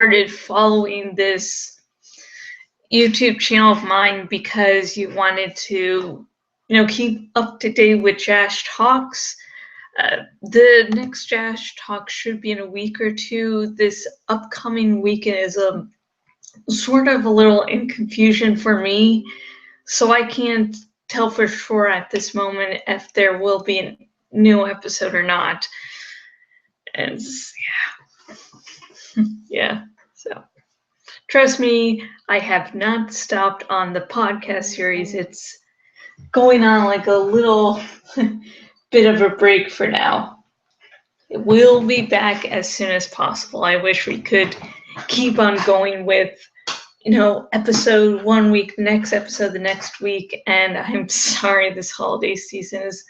started following this YouTube channel of mine because you wanted to, keep up to date with Jash Talks. The next Jash Talk should be in a week or two. This upcoming weekend is a sort of a little in confusion for me, so I can't tell for sure at this moment if there will be a new episode or not. And yeah, so trust me, I have not stopped on the podcast series. It's going on like a little bit of a break for now. It will be back as soon as possible. I wish we could keep on going with, episode 1 week, the next episode the next week. And I'm sorry, this holiday season is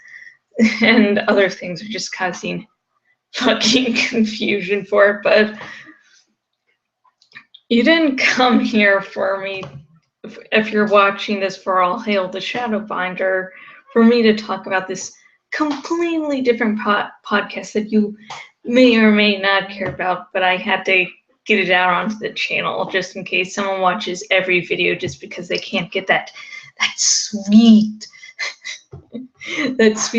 and other things are just causing fucking confusion for it. But you didn't come here for me, if you're watching this, for All Hail the Shadowbinder, for me to talk about this completely different podcast that you may or may not care about, but I had to get it out onto the channel just in case someone watches every video just because they can't get that sweet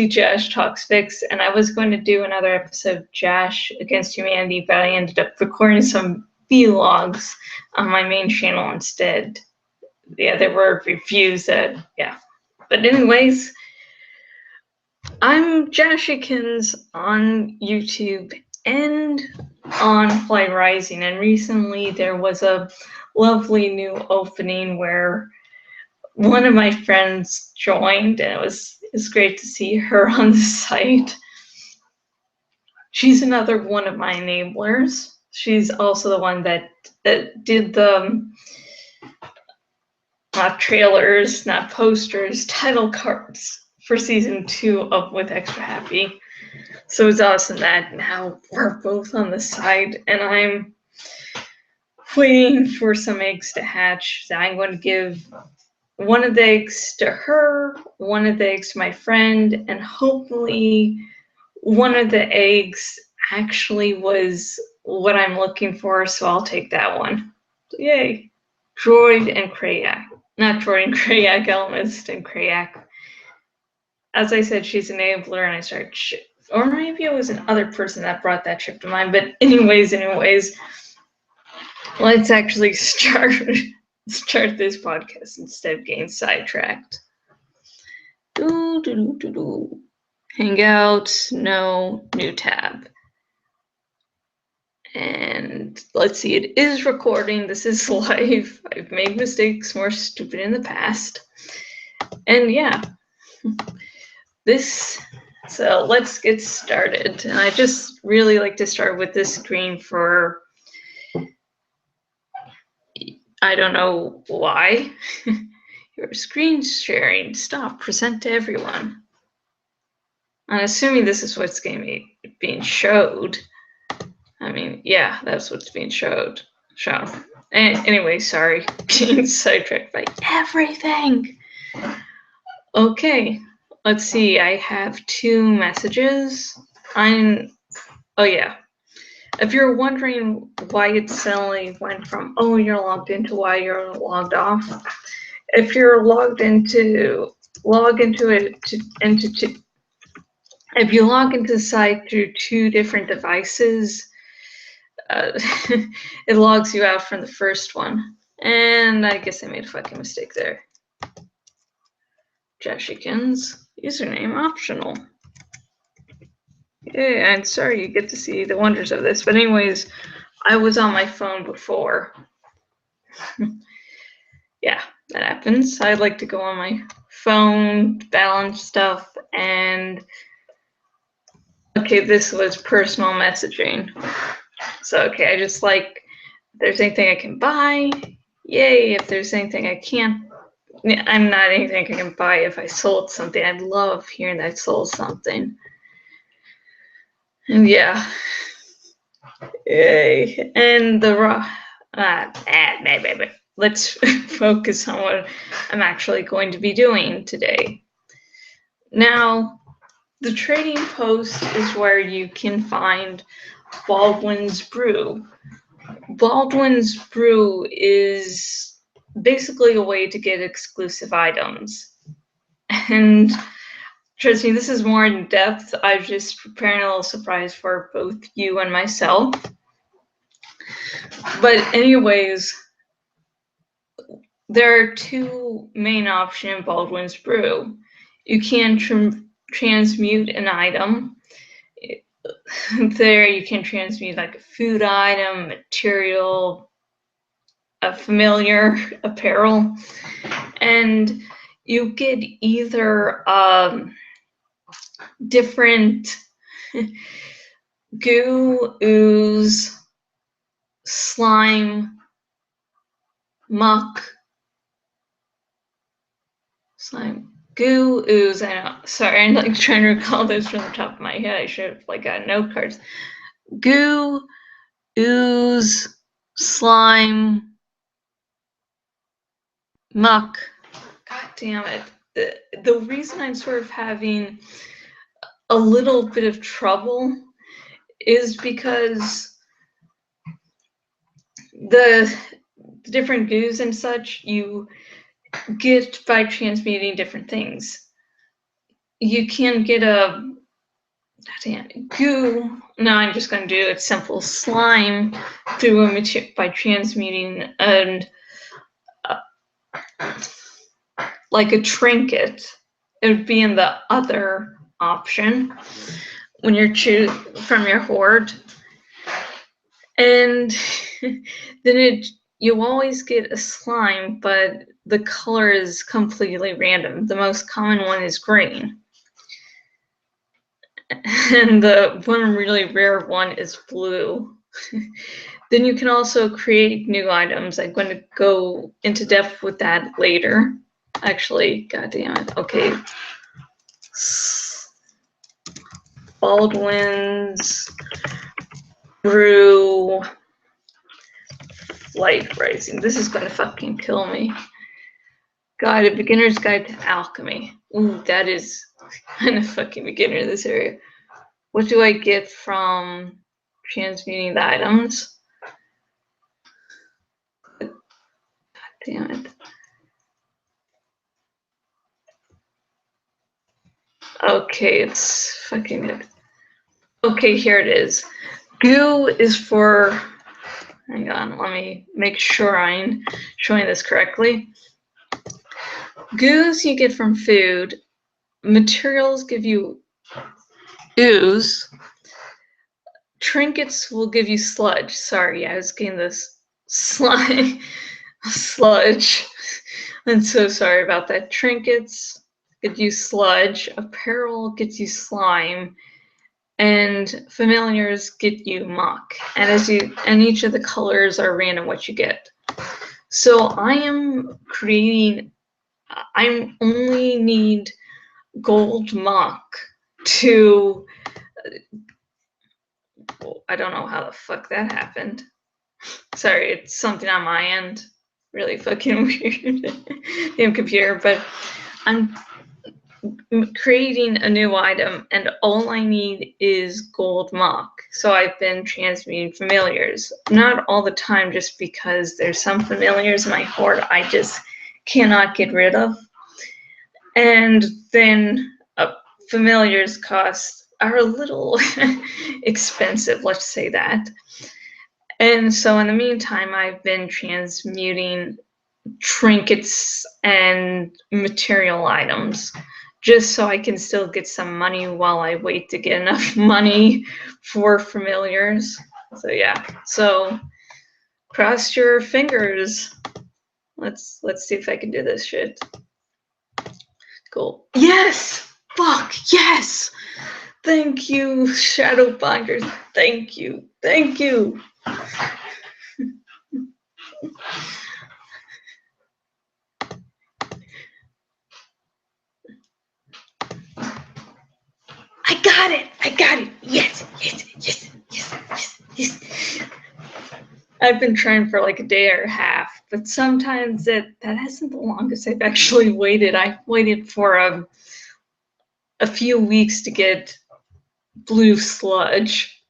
Jash Talks fix. And I was going to do another episode of Jash Against Humanity, but I ended up recording some vlogs on my main channel instead. Yeah, there were reviews that, yeah. But anyways, I'm Jashikins on YouTube and on Fly Rising, and recently there was a lovely new opening where one of my friends joined, and it was great to see her on the site. She's another one of my enablers. She's also the one that did the not trailers, not posters, title cards for season 2 of With Extra Happy. So it's awesome that now we're both on the side, and I'm waiting for some eggs to hatch. So I'm going to give one of the eggs to her, one of the eggs to my friend, and hopefully one of the eggs actually was what I'm looking for, so I'll take that one. So yay. Droid and Krayak. Not Droid and Krayak, Elmist and Krayak. As I said, she's an enabler, and I started or maybe it was another person that brought that ship to mind. But anyways, let's actually start this podcast instead of getting sidetracked. Hangouts, no, new tab. And let's see, it is recording. This is live. I've made mistakes more stupid in the past. And yeah, so let's get started. And I just really like to start with this screen for, I don't know why. Your screen sharing, stop, present to everyone. I'm assuming this is what's being showed. I mean, yeah, that's what's being shown. Anyway, sorry, getting sidetracked by everything. Okay, let's see. I have 2 messages. Oh yeah. If you're wondering why it suddenly went from you're logged in to why you're logged off, if you're if you log into the site through 2 different devices, it logs you out from the first one. And I guess I made a fucking mistake there. Jashikins, username optional. Yeah, and sorry you get to see the wonders of this. But anyways, I was on my phone before. Yeah, that happens. I like to go on my phone, balance stuff, and okay, this was personal messaging. So, okay, I just like, if there's anything I can buy, yay. If there's anything I can't, I'm not anything I can buy. If I sold something, I'd love hearing that I sold something. And yeah. Yay. And let's focus on what I'm actually going to be doing today. Now, the trading post is where you can find Baldwin's Brew. Baldwin's Brew is basically a way to get exclusive items. And trust me, this is more in depth. I'm just preparing a little surprise for both you and myself. But anyways, there are two main options in Baldwin's Brew. You can transmute an item. There you can transmute like a food item, material, a familiar, apparel, and you get either different goo, ooze, slime, muck, goo, ooze. I know. Sorry, I'm like trying to recall this from the top of my head. I should have like got note cards. Goo, ooze, slime, muck. God damn it. The reason I'm sort of having a little bit of trouble is because the different goos and such you get by transmuting different things. You can get a goo. Now I'm just going to do a simple slime through a material by transmuting and like a trinket. It would be in the other option when you're choose from your hoard, and then you always get a slime, but the color is completely random. The most common one is green. And the one really rare one is blue. Then you can also create new items. I'm going to go into depth with that later. Actually, god damn it. Okay. Baldwin's Brew Light Rising. This is going to fucking kill me. God, a beginner's guide to alchemy. Ooh, that is kind of fucking beginner in this area. What do I get from transmuting the items? God damn it. Okay, it's fucking good. Okay, here it is. Goo is for, hang on, let me make sure I'm showing this correctly. Goos you get from food. Materials give you ooze. Trinkets will give you sludge. Sorry, I was getting this slime sludge. I'm so sorry about that. Trinkets get you sludge. Apparel gets you slime. And familiars get you muck. And each of the colors are random what you get. So I am creating, I only need gold muck to, I don't know how the fuck that happened. Sorry, it's something on my end. Really fucking weird. Damn computer, but I'm creating a new item and all I need is gold muck. So I've been transmuting familiars. Not all the time, just because there's some familiars in my hoard I just cannot get rid of. And then familiars are a little expensive, let's say that. And so in the meantime, I've been transmuting trinkets and material items just so I can still get some money while I wait to get enough money for familiars. So yeah, so cross your fingers. Let's see if I can do this shit. Cool. Yes! Fuck, yes! Thank you, Shadowbinder. Thank you. Thank you. I got it. I got it. Yes, yes, yes, yes, yes, yes. I've been trying for like a day or a half, but sometimes that isn't the longest I've actually waited. I waited for a few weeks to get blue sludge.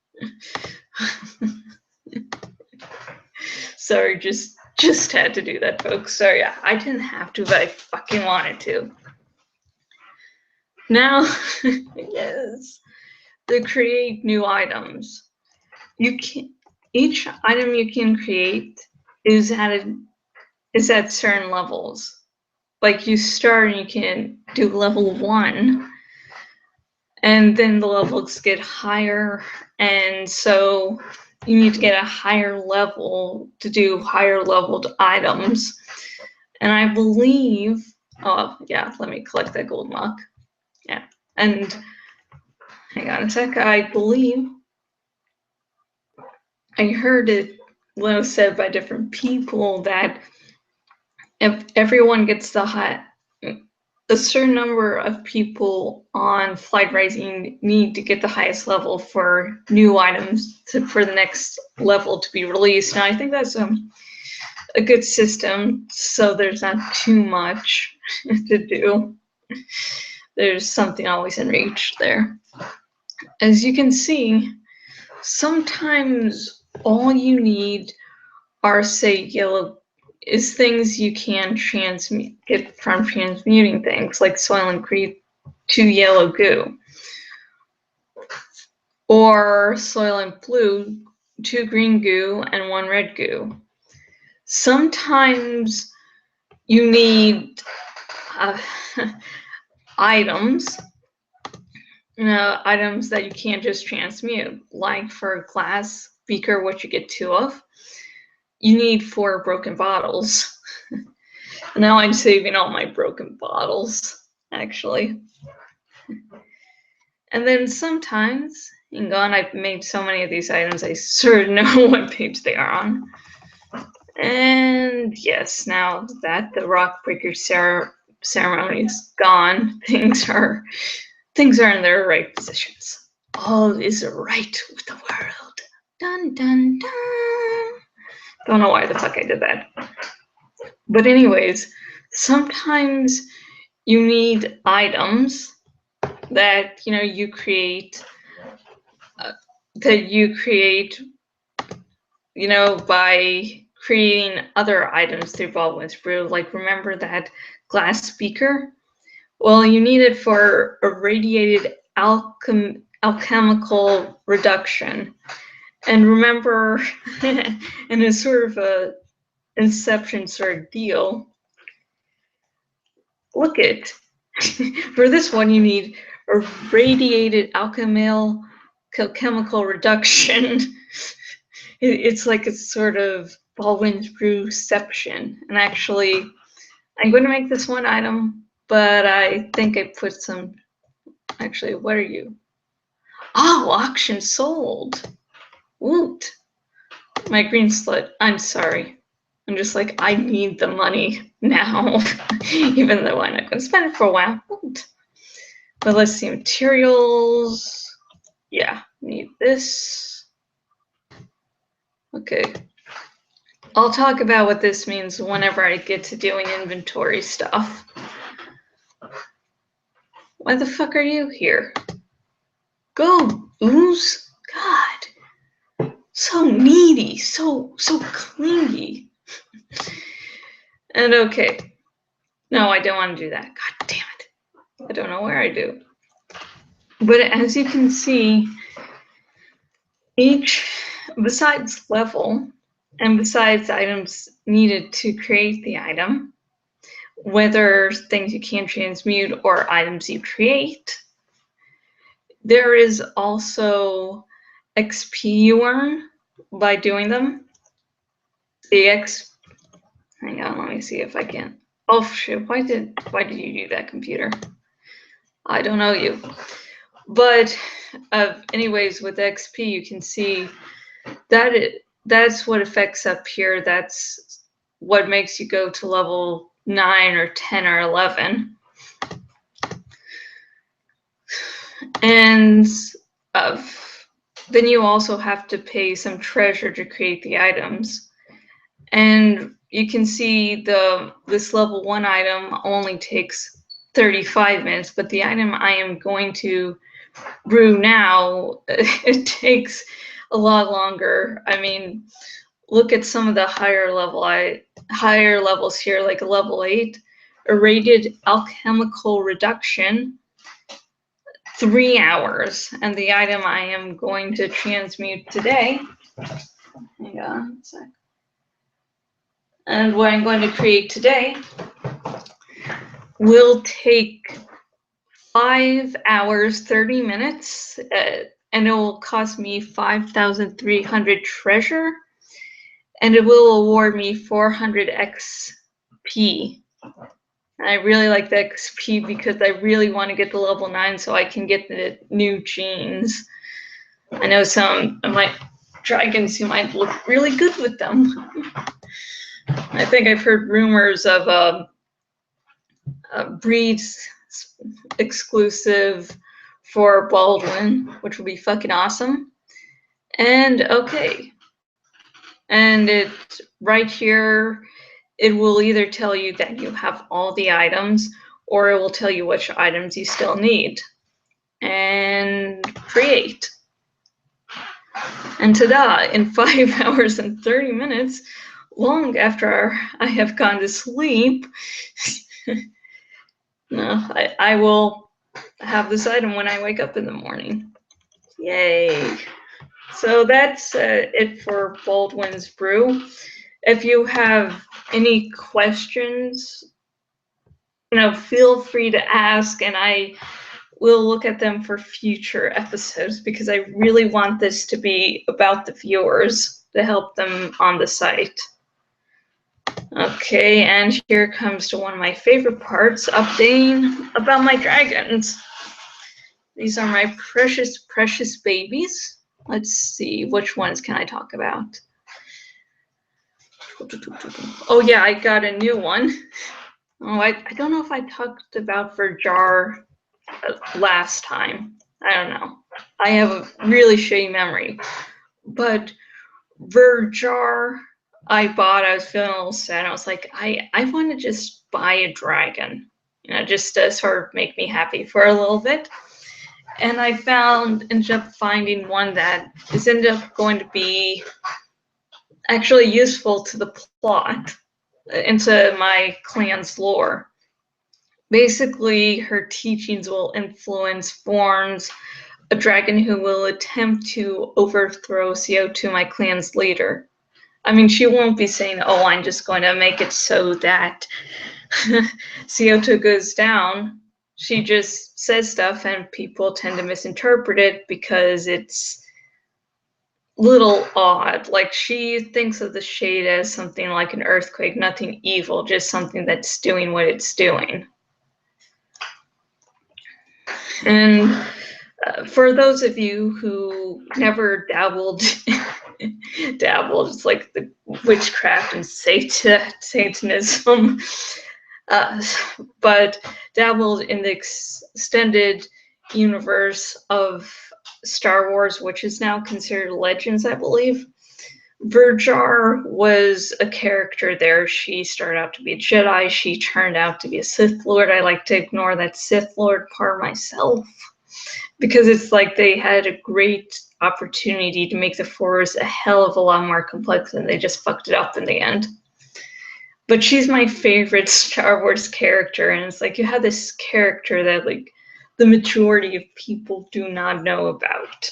Sorry, just had to do that, folks. So yeah, I didn't have to, but I fucking wanted to. Now, yes, to create new items. You can each item you can create is at certain levels. Like you start and you can do level 1, and then the levels get higher, and so you need to get a higher level to do higher leveled items. And I believe, oh yeah, let me collect that gold muck. Yeah, and hang on a sec, I believe I heard it said by different people that if everyone gets a certain number of people on Flight Rising need to get the highest level for new items for the next level to be released. Now I think that's a good system, so there's not too much to do. There's something always in reach there. As you can see, sometimes all you need are, say, is things you can get from transmuting things, like soil and creep to yellow goo, or soil and blue, 2 green goo and 1 red goo. Sometimes you need items, items that you can't just transmute, like for a glass beaker, which you get 2 of, you need 4 broken bottles. Now I'm saving all my broken bottles, actually. And then sometimes, I've made so many of these items, I sort of know what page they are on. And yes, now that the rock breaker ceremony is gone, things are in their right positions. All is right with the world. Dun dun dun. Don't know why the fuck I did that. But anyways, sometimes you need items that you create by creating other items through Baldwin's Brew. Like, remember that glass speaker? Well, you need it for irradiated alchemical reduction. And remember, in a sort of a Inception sort of deal, look it. For this one, you need irradiated chemical reduction. It's like a sort of Baldwin's Brewception. And actually, I'm going to make this one item, but I think I put some. Actually, what are you? Oh, auction sold. Woot. My green slut. I'm sorry. I'm just like, I need the money now, even though I'm not going to spend it for a while. Woot. But let's see, materials. Yeah, need this. Okay. I'll talk about what this means whenever I get to doing inventory stuff. Why the fuck are you here? Go, ooze. God. So needy, so clingy. And okay. No, I don't want to do that. God damn it. I don't know where I do. But as you can see, besides level, and besides items needed to create the item, whether things you can transmute or items you create, there is also XP you earn by doing them. Hang on, let me see if I can. Oh shit, why did you do that, computer? I don't know you. But anyways, with XP, you can see that's what affects up here. That's what makes you go to level 9 or 10 or 11. And then you also have to pay some treasure to create the items. And you can see this level 1 item only takes 35 minutes, but the item I am going to brew now, it takes a lot longer. I mean, look at some of the higher levels here, like a level 8, irradiated alchemical reduction, 3 hours. And the item I am going to transmute today, hang on a sec. And what I'm going to create today will take 5 hours, 30 minutes, and it will cost me 5,300 treasure, and it will award me 400 XP. And I really like the XP because I really want to get to level 9 so I can get the new genes. I know some of my dragons who might look really good with them. I think I've heard rumors of a breed exclusive for Baldwin, which will be fucking awesome. And okay. And it right here, it will either tell you that you have all the items, or it will tell you which items you still need. And create. And ta-da, in 5 hours and 30 minutes, long after I have gone to sleep, no, I will have this item when I wake up in the morning. Yay. So that's it for Baldwin's Brew. If you have any questions, feel free to ask, and I will look at them for future episodes because I really want this to be about the viewers to help them on the site. Okay, and here comes to one of my favorite parts, updating about my dragons. These are my precious, precious babies. Let's see, which ones can I talk about? Oh yeah, I got a new one. Oh, I don't know if I talked about Verjar last time. I don't know. I have a really shitty memory. But Verjar, I was feeling a little sad. I was like, I want to just buy a dragon, just to sort of make me happy for a little bit. And I ended up finding one that ended up going to be actually useful to the plot, into my clan's lore. Basically, her teachings will forms a dragon who will attempt to overthrow CO2, my clan's leader. I mean, she won't be saying, oh, I'm just going to make it so that CO2 goes down. She just says stuff and people tend to misinterpret it because it's little odd. Like, she thinks of the shade as something like an earthquake, nothing evil, just something that's doing what it's doing. And for those of you who never dabbled, it's like the witchcraft and Satanism, but dabbled in the extended universe of Star Wars, which is now considered Legends, I believe. Verjar was a character there. She started out to be a Jedi. She turned out to be a Sith Lord. I like to ignore that Sith Lord part myself because it's like they had a great opportunity to make the Force a hell of a lot more complex and they just fucked it up in the end. But she's my favorite Star Wars character, and it's like you have this character that like the majority of people do not know about.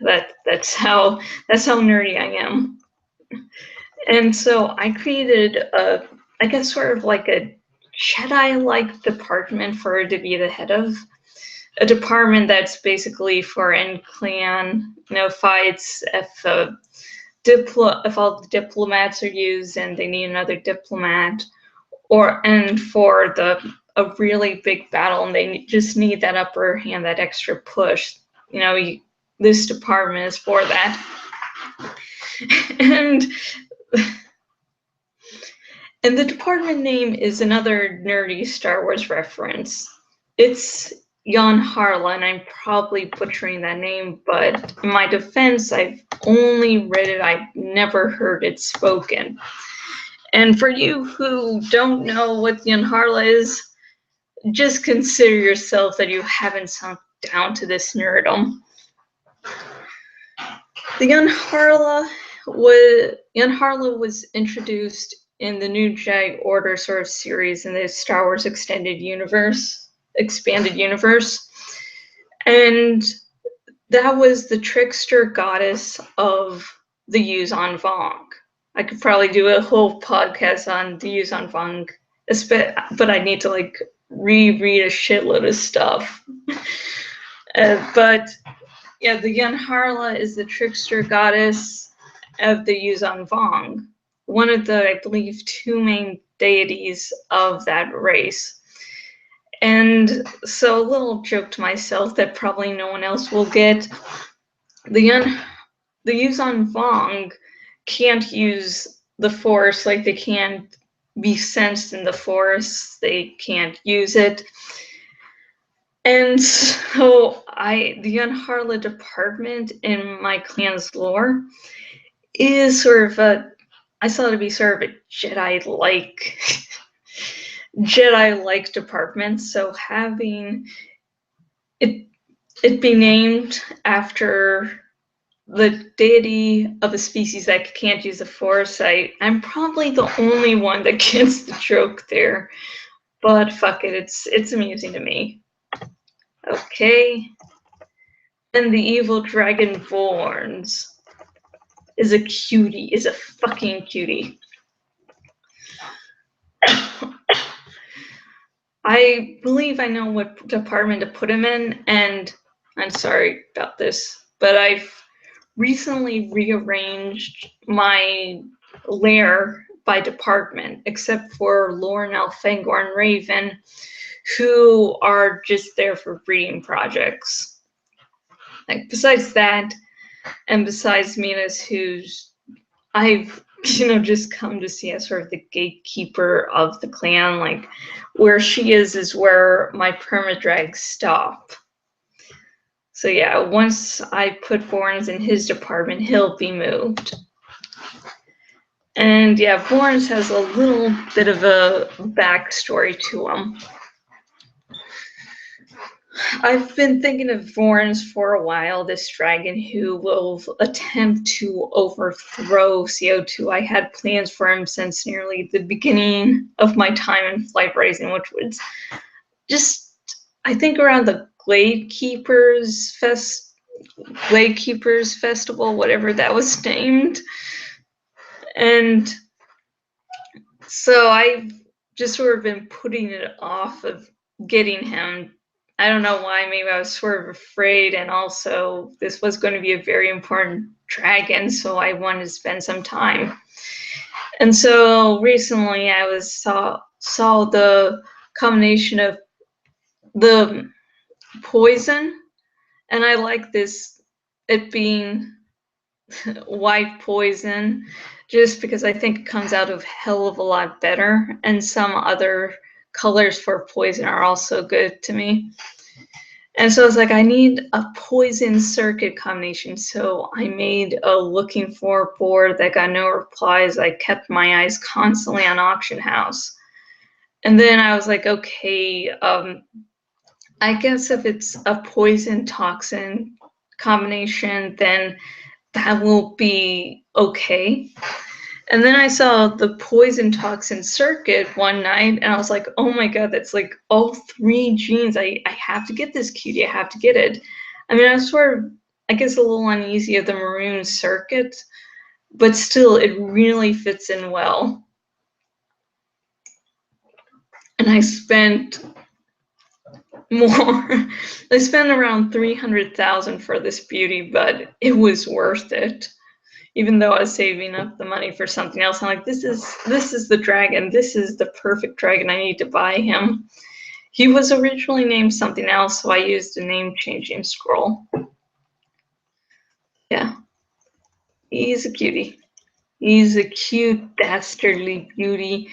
That's how nerdy I am. And so I created I guess sort of like a Jedi-like department for her to be the head of. A department that's basically for in-clan, fights, if all the diplomats are used and they need another diplomat, and for a really big battle and they just need that upper hand, that extra push. This department is for that. And the department name is another nerdy Star Wars reference. It's Yanharla, and I'm probably butchering that name, but in my defense, I've only read it, I've never heard it spoken. And for you who don't know what Yanharla is, just consider yourself that you haven't sunk down to this nerdom. The Yanharla Young Harlow was introduced in the New Jedi Order sort of series in the Star Wars expanded universe, and that was the trickster goddess of the Yuzan Vong. I could probably do a whole podcast on the Yuzan Vong, but I need to like reread a shitload of stuff. But yeah, the Yanharla is the trickster goddess of the Yuzan Vong, one of the, I believe, two main deities of that race. And so a little joke to myself that probably no one else will get. The Yuzan Vong can't use the Force, like they can't be sensed in the Force, they can't use it. And so the Unharla department in my clan's lore is sort of I saw it to be sort of a Jedi-like department. So having it be named after the deity of a species that can't use the Force, I'm probably the only one that gets the joke there. But fuck it, it's amusing to me. Okay. And the evil dragon Vorns is a cutie, is a fucking cutie. I believe I know what department to put him in, and I'm sorry about this, but I've recently rearranged my lair by department, except for Lauren Alfangor and Raven, who are just there for breeding projects. Like, besides that, and besides Minas, who's I've just come to see as sort of the gatekeeper of the clan. Like, where she is where my permadrags stop. So yeah, once I put Vorns in his department, he'll be moved. And yeah, Vorns has a little bit of a backstory to him. I've been thinking of Vorns for a while, this dragon who will attempt to overthrow CO2. I had plans for him since nearly the beginning of my time in Flight Rising, which was just, I think, around the Gladekeepers Festival, whatever that was named. And so I've just sort of been putting it off of getting him. I don't know why, maybe I was sort of afraid, and also this was going to be a very important dragon, so I wanted to spend some time. And so recently I saw the combination of the poison, and I like it being white poison, just because I think it comes out of hell of a lot better, and some other colors for poison are also good to me. And so I was like, I need a poison circuit combination. So I made a looking for board that got no replies. I kept my eyes constantly on Auction House. And then I was like, okay, I guess if it's a poison toxin combination, then that will be okay. And then I saw the poison toxin circuit one night, and I was like, oh my god, that's like all three genes. I have to get this cutie. I have to get it. I mean, I was sort of, I guess, a little uneasy of the maroon circuit, but still, it really fits in well. And I spent more. I spent around 300,000 for this beauty, but it was worth it. Even though I was saving up the money for something else, I'm like, this is the dragon. This is the perfect dragon. I need to buy him. He was originally named something else, so I used a name changing scroll. Yeah. He's a cutie. He's a cute, dastardly beauty.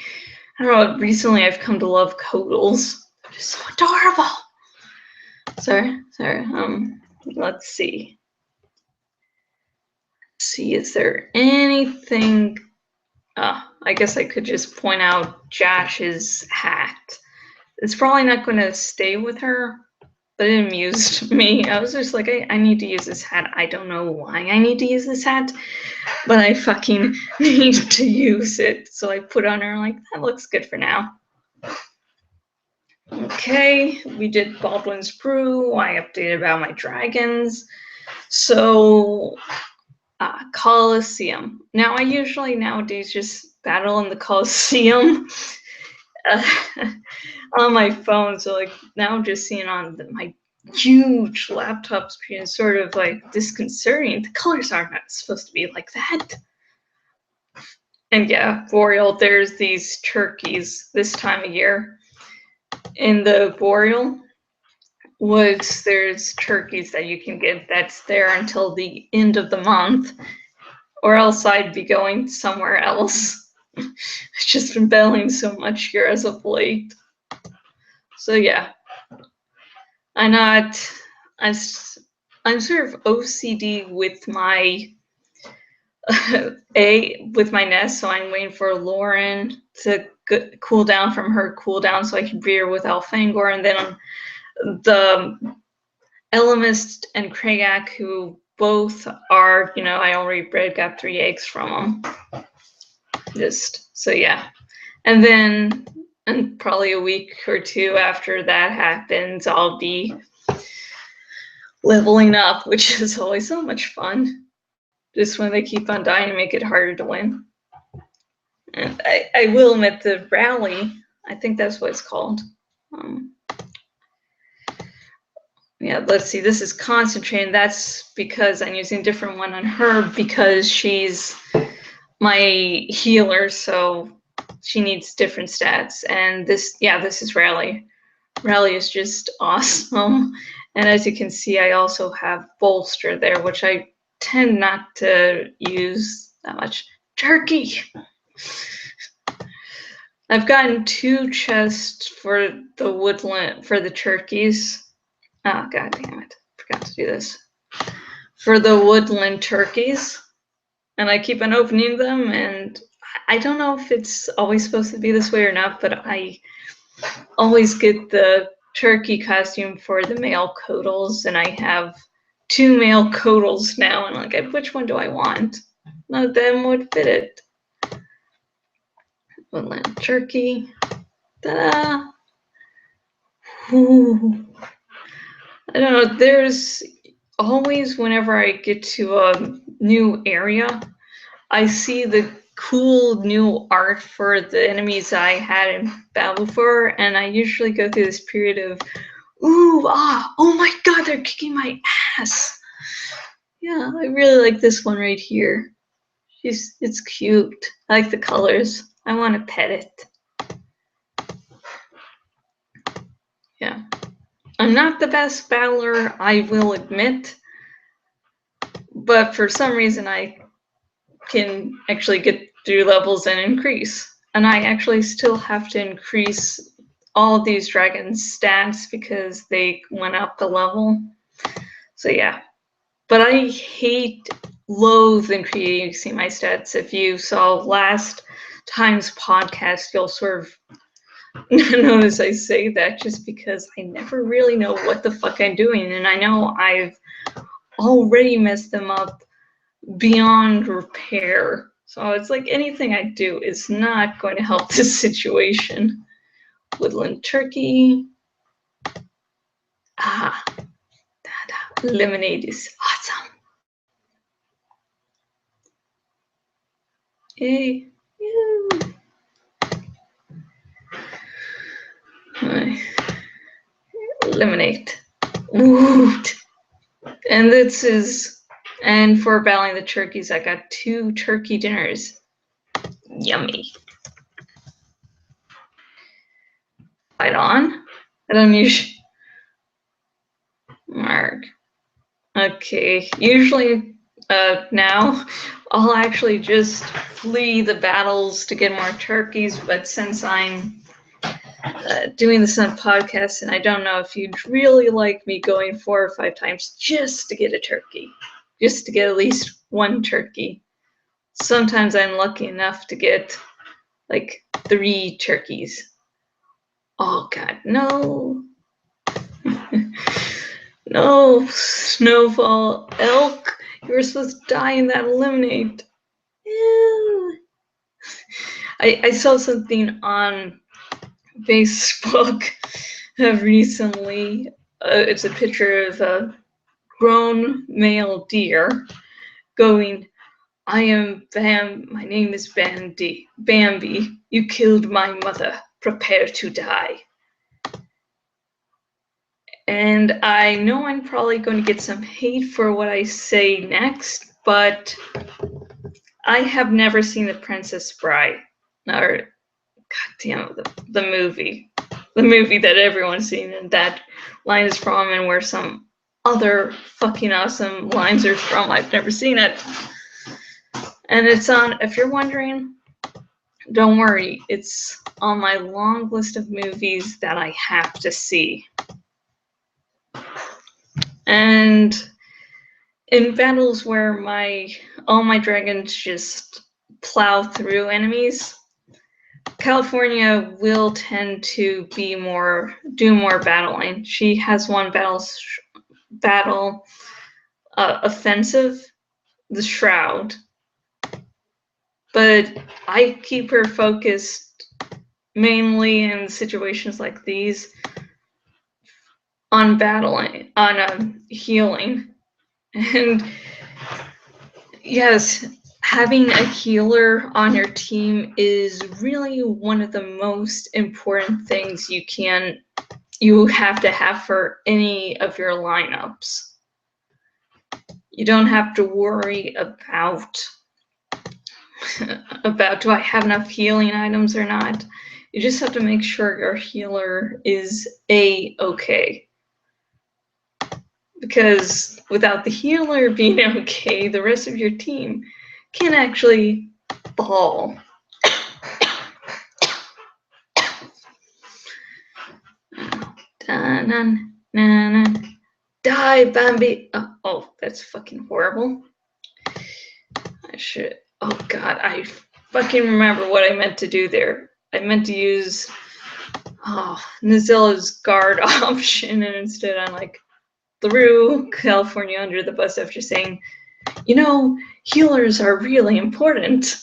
I don't know, recently I've come to love Kodals. They're just so adorable. Sorry. Let's see. Is there anything? I guess I could just point out Josh's hat. It's probably not going to stay with her, but it amused me. I was just like, I need to use this hat. I don't know why I need to use this hat, but I fucking need to use it. So I put on her, like, that looks good for now. Okay, we did Baldwin's Brew. I updated about my dragons. So, Coliseum. Now, I usually nowadays just battle in the Coliseum on my phone. So, like, now I'm just seeing on my huge laptop screen is sort of like disconcerting. The colors aren't supposed to be like that. And yeah, Boreal, there's these turkeys this time of year. In the Boreal woods, there's turkeys that you can get that's there until the end of the month, or else I'd be going somewhere else. I've just been battling so much here as of late. So yeah, I'm sort of OCD with my with my nest, so I'm waiting for Lauren to cool down from her cooldown so I can breed her with Alfangor, and then the Elemist and Kragak, who both are, I already got 3 eggs from them. Just, so yeah. And then, and probably a week or two after that happens, I'll be leveling up, which is always so much fun. Just when they keep on dying to make it harder to win. And I will admit the rally, I think that's what it's called. Yeah, let's see, this is concentrating. That's because I'm using a different one on her because she's my healer, so she needs different stats. And this is Rally. Rally is just awesome. And as you can see, I also have Bolster there, which I tend not to use that much. Turkey! I've gotten 2 chests for the woodland, for the turkeys. Oh, god damn it. Forgot to do this. For the woodland turkeys. And I keep on opening them, and I don't know if it's always supposed to be this way or not, but I always get the turkey costume for the male Codals, and I have 2 male Codals now, and I'm like, which one do I want? None of them would fit it. Woodland turkey. Ta-da! Ooh. I don't know, there's always, whenever I get to a new area, I see the cool new art for the enemies I had in battle before, and I usually go through this period of, oh my god, they're kicking my ass. Yeah, I really like this one right here. It's cute. I like the colors. I want to pet it. Yeah. I'm not the best battler, I will admit, but for some reason I can actually get through levels and increase. And I actually still have to increase all of these dragons' stats because they went up the level. So yeah. But I loathe increasing my stats. If you saw last time's podcast, you'll sort of notice I say that just because I never really know what the fuck I'm doing. And I know I've already messed them up beyond repair. So it's like anything I do is not going to help this situation. Woodland turkey. Lemonade is awesome. Yay. Lemonade. Woot. And this is, and for battling the turkeys, I got 2 turkey dinners. Yummy. Light on. I don't use mark. Okay, usually now I'll actually just flee the battles to get more turkeys, but since I'm doing this on a podcast, and I don't know if you'd really like me going 4 or 5 times just to get a turkey, just to get at least 1 turkey. Sometimes I'm lucky enough to get like 3 turkeys. Oh god, no. No, Snowfall, elk, you were supposed to die in that eliminate. Ew. I saw something on Facebook recently. It's a picture of a grown male deer going, I am my name is Bambi. You killed my mother. Prepare to die. And I know I'm probably going to get some hate for what I say next, but I have never seen The Princess Bride. Or, goddamn, the movie. The movie that everyone's seen, and that line is from, and where some other fucking awesome lines are from. I've never seen it. And it's on, if you're wondering, don't worry, it's on my long list of movies that I have to see. And in battles where all my dragons just plow through enemies, California will tend to do more battling. She has one battle offensive, the Shroud, but I keep her focused mainly in situations like these on battling, on healing. And yes, having a healer on your team is really one of the most important things you have to have for any of your lineups. You don't have to worry about do I have enough healing items or not. You just have to make sure your healer is okay. Because without the healer being okay, the rest of your team can actually fall. Die, Bambi. Oh, that's fucking horrible. Oh god, I fucking remember what I meant to do there. I meant to use Nazilla's guard option, and instead I'm like, threw California under the bus after saying, healers are really important.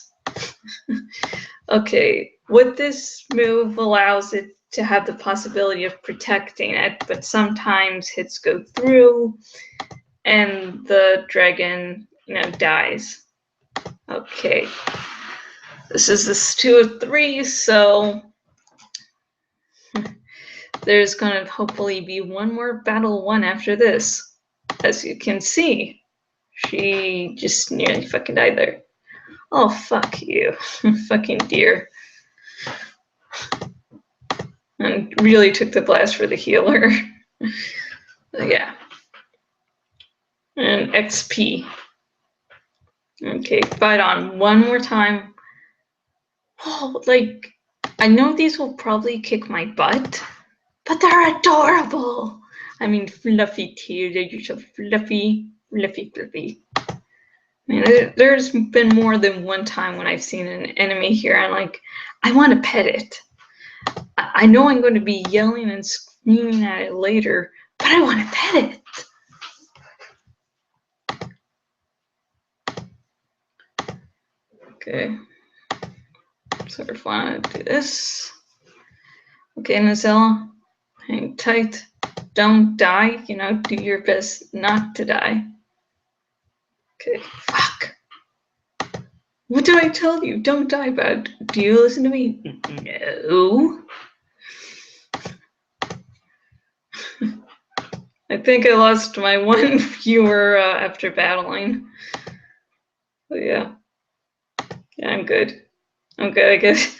Okay, what this move allows it to have the possibility of protecting it, but sometimes hits go through and the dragon, dies. Okay, this is this 2 of 3, so there's going to hopefully be one more battle won after this. As you can see, she just nearly fucking died there. Oh, fuck you, fucking deer. And really took the blast for the healer. Yeah. And XP. Okay, fight on one more time. Oh, I know these will probably kick my butt, but they're adorable. I mean, fluffy too. They're just so fluffy. I mean, there's been more than one time when I've seen an enemy here and I want to pet it. I know I'm going to be yelling and screaming at it later, but I want to pet it. Okay. Sort of want to do this. Okay, Nazilla, hang tight. Don't die. Do your best not to die. Okay, fuck. What did I tell you? Don't die, bud. Do you listen to me? No. I think I lost my one viewer after battling. But yeah. Yeah, I'm good. I guess.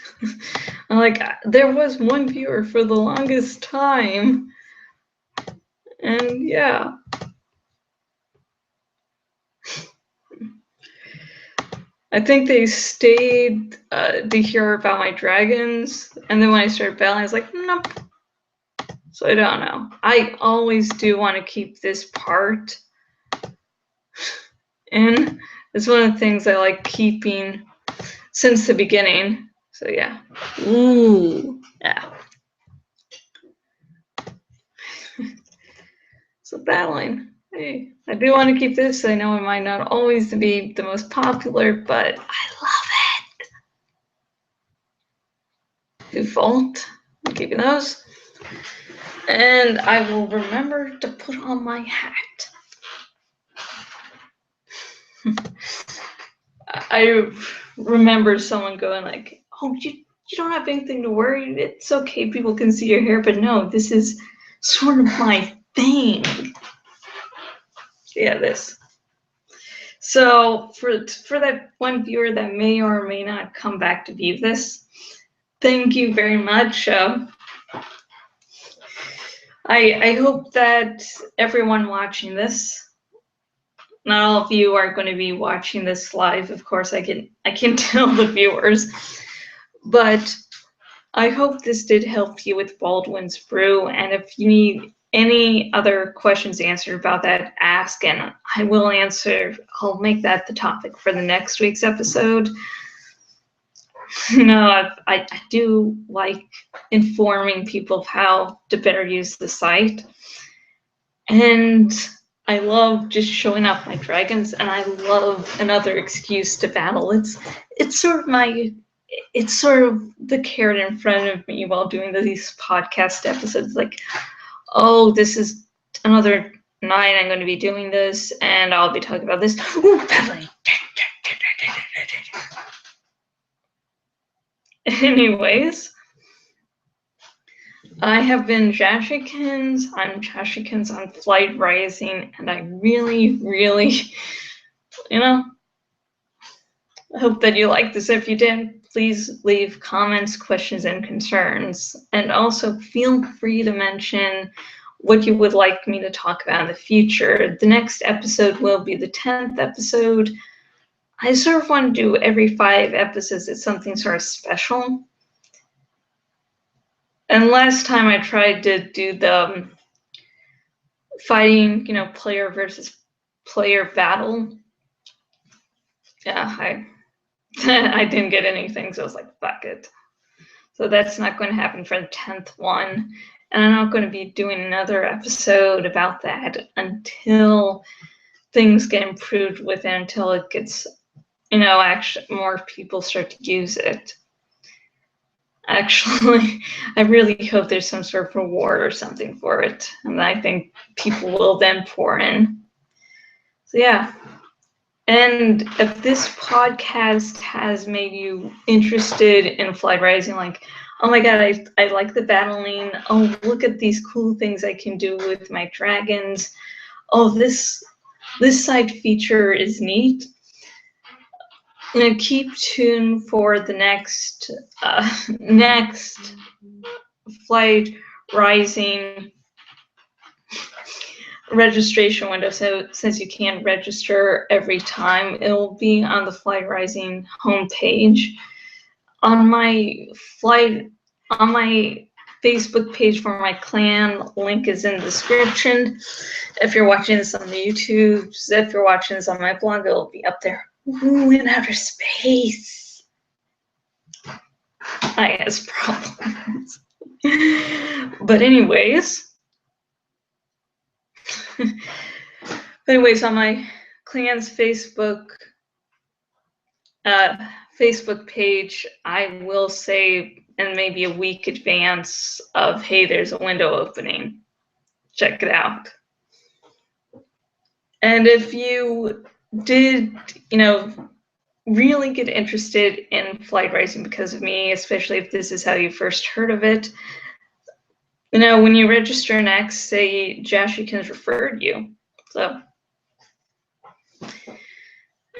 There was one viewer for the longest time. And yeah. I think they stayed to hear about my dragons, and then when I started battling, I was like, nope. So I don't know. I always do want to keep this part in. It's one of the things I like keeping since the beginning. So yeah. Ooh, yeah. So battling. Hey, I do want to keep this. I know it might not always be the most popular, but I love it. Default. I'm keeping those. And I will remember to put on my hat. I remember someone going like, "Oh, you don't have anything to worry. It's okay. People can see your hair." But no, this is sort of my thing. Yeah, this. So for that one viewer that may or may not come back to view this, thank you very much. I hope that everyone watching this, not all of you are going to be watching this live. Of course, I can tell the viewers, but I hope this did help you with Baldwin's Brew. And if you need any other questions answered about that, ask, and I will answer. I'll make that the topic for the next week's episode. No, I do like informing people of how to better use the site. And I love just showing off my dragons, and I love another excuse to battle. It's sort of the carrot in front of me while doing these podcast episodes. Like, oh, this is another night I'm going to be doing this, and I'll be talking about this. Ooh, battling. Anyways, I have been Jashikins. I'm Jashikins on Flight Rising, and I really, really, I hope that you like this. If you did, please leave comments, questions, and concerns. And also feel free to mention what you would like me to talk about in the future. The next episode will be the 10th episode. I sort of want to do every 5 episodes. It's something sort of special. And last time I tried to do the fighting, player versus player battle. Yeah, I didn't get anything, so I was like, fuck it. So that's not going to happen for the 10th one. And I'm not going to be doing another episode about that until things get improved with it, until it gets, actually more people start to use it. Actually, I really hope there's some sort of reward or something for it. And I think people will then pour in. So yeah. And if this podcast has made you interested in Flight Rising, like, oh my god, I like the battling. Oh, look at these cool things I can do with my dragons. Oh, this side feature is neat. Keep tuned for the next Flight Rising registration window. So since you can't register every time, it will be on the Flight Rising homepage. On my Facebook page for my clan, link is in the description. If you're watching this on the YouTube, if you're watching this on my blog, it'll be up there. Ooh, in outer space. I has problems. But anyways, on my clan's Facebook page, I will say in maybe a week advance of, hey, there's a window opening. Check it out. And if you did, really get interested in Flight Rising because of me, especially if this is how you first heard of it, when you register next, say Jashikins referred you. So,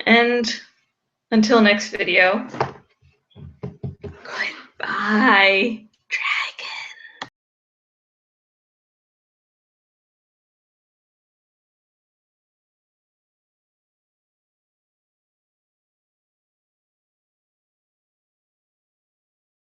and until next video, goodbye.